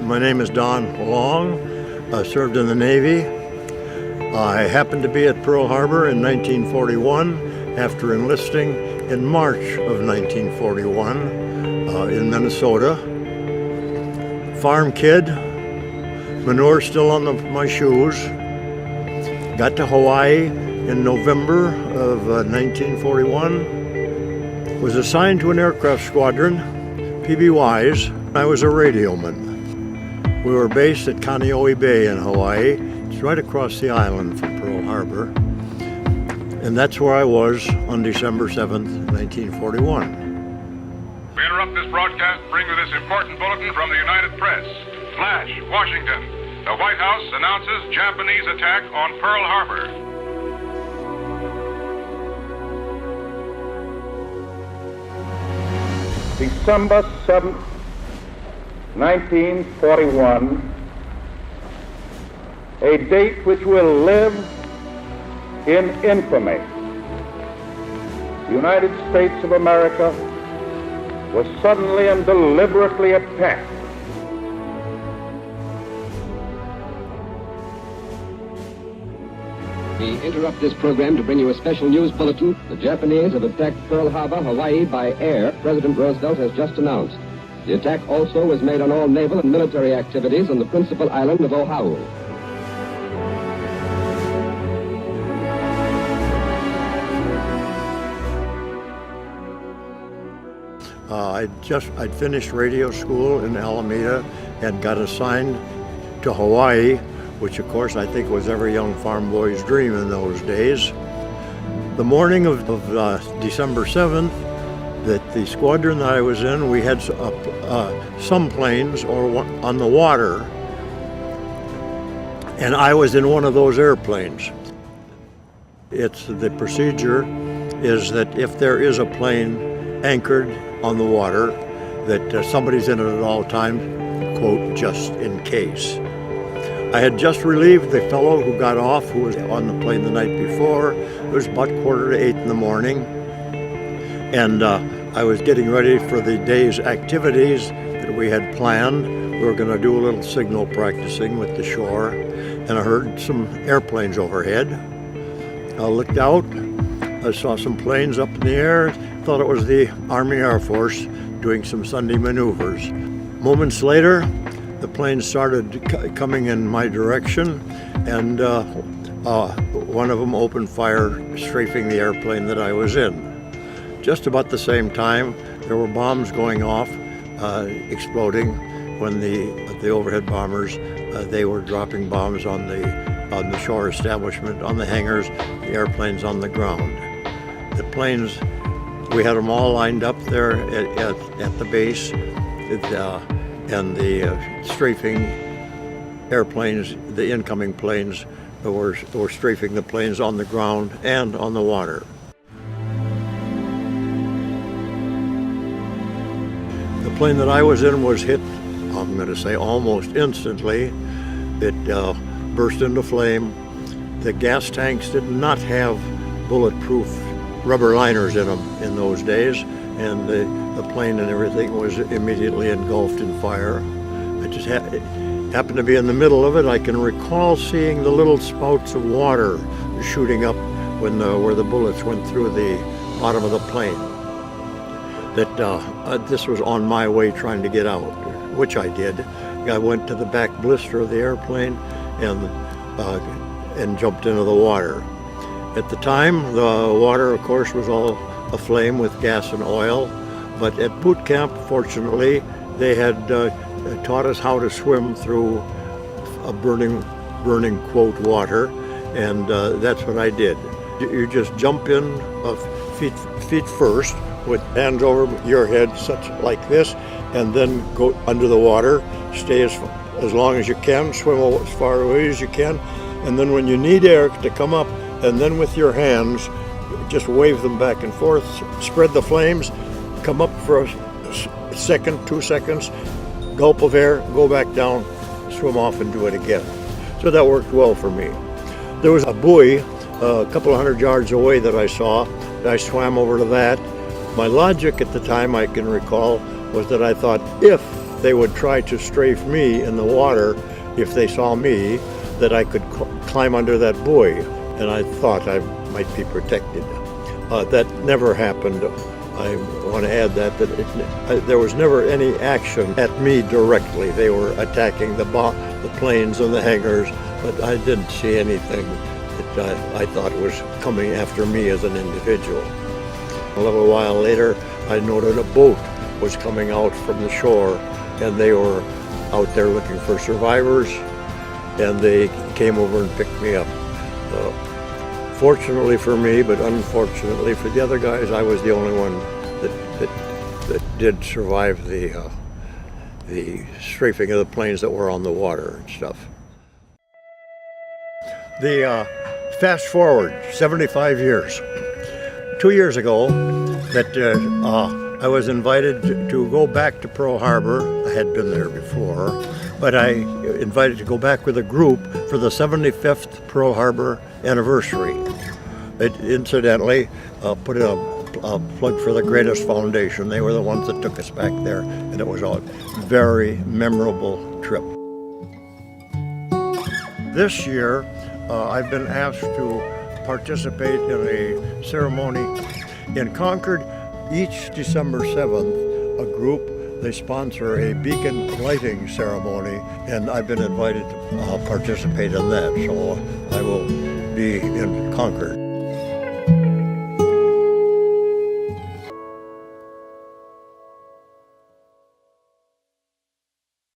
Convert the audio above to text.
My name is Don Long. I served in the Navy. I happened to be at Pearl Harbor in 1941 after enlisting in March of 1941 in Minnesota. Farm kid, manure still on my shoes. Got to Hawaii in November of 1941. Was assigned to an aircraft squadron, PBYs. I was a radioman. We were based at Kaneohe Bay in Hawaii. It's right across the island from Pearl Harbor. And that's where I was on December 7th, 1941. We interrupt this broadcast to bring you this important bulletin from the United Press. Flash, Washington. The White House announces Japanese attack on Pearl Harbor. December 7th, 1941, a date which will live in infamy. The United States of America was suddenly and deliberately attacked. We interrupt this program to bring you a special news bulletin. The Japanese have attacked Pearl Harbor, Hawaii by air, President Roosevelt has just announced. The attack also was made on all naval and military activities on the principal island of Oahu. I'd finished radio school in Alameda and got assigned to Hawaii, which of course I think was every young farm boy's dream in those days. The morning of December 7th, that the squadron that I was in, we had some planes on the water, and I was in one of those airplanes. The procedure is that if there is a plane anchored on the water, that somebody's in it at all times, quote, just in case. I had just relieved the fellow who got off, who was on the plane the night before. It was about 7:45 in the morning, and I was getting ready for the day's activities that we had planned. We were going to do a little signal practicing with the shore, and I heard some airplanes overhead. I looked out. I saw some planes up in the air. Thought it was the Army Air Force doing some Sunday maneuvers. Moments later, the planes started coming in my direction, and one of them opened fire, strafing the airplane that I was in. Just about the same time, there were bombs going off, exploding, when the overhead bombers, they were dropping bombs on the shore establishment, on the hangars, the airplanes on the ground. The planes, we had them all lined up there at the base, and the strafing airplanes, the incoming planes, were strafing the planes on the ground and on the water. The plane that I was in was hit, I'm going to say almost instantly. It burst into flame. The gas tanks did not have bulletproof rubber liners in them in those days, and the plane and everything was immediately engulfed in fire. I just happened to be in the middle of it. I can recall seeing the little spouts of water shooting up where the bullets went through the bottom of the plane. This was on my way trying to get out, which I did. I went to the back blister of the airplane and jumped into the water. At the time, the water, of course, was all aflame with gas and oil, but at boot camp, fortunately, they had taught us how to swim through a burning, quote, water, and that's what I did. You just jump in feet first, with hands over your head, such like this, and then go under the water, stay as long as you can, swim as far away as you can, and then when you need air to come up, and then with your hands, just wave them back and forth, spread the flames, come up for a second, 2 seconds, gulp of air, go back down, swim off and do it again. So that worked well for me. There was a buoy a couple of 100 yards away that I saw. I swam over to that. My logic at the time, I can recall, was that I thought if they would try to strafe me in the water if they saw me, that I could climb under that buoy, and I thought I might be protected. That never happened. I want to add that there was never any action at me directly. They were attacking the planes and the hangars, but I didn't see anything that I thought was coming after me as an individual. A little while later, I noted a boat was coming out from the shore, and they were out there looking for survivors, and they came over and picked me up. Fortunately for me, but unfortunately for the other guys, I was the only one that did survive the strafing of the planes that were on the water and stuff. Fast forward 75 years. 2 years ago, I was invited to go back to Pearl Harbor. I had been there before, but I invited to go back with a group for the 75th Pearl Harbor anniversary. It incidentally put in a plug for the Greatest Foundation. They were the ones that took us back there, and it was a very memorable trip. This year, I've been asked to participate in a ceremony in Concord. Each December 7th, a group, they sponsor a beacon lighting ceremony, and I've been invited to participate in that, so I will be in Concord.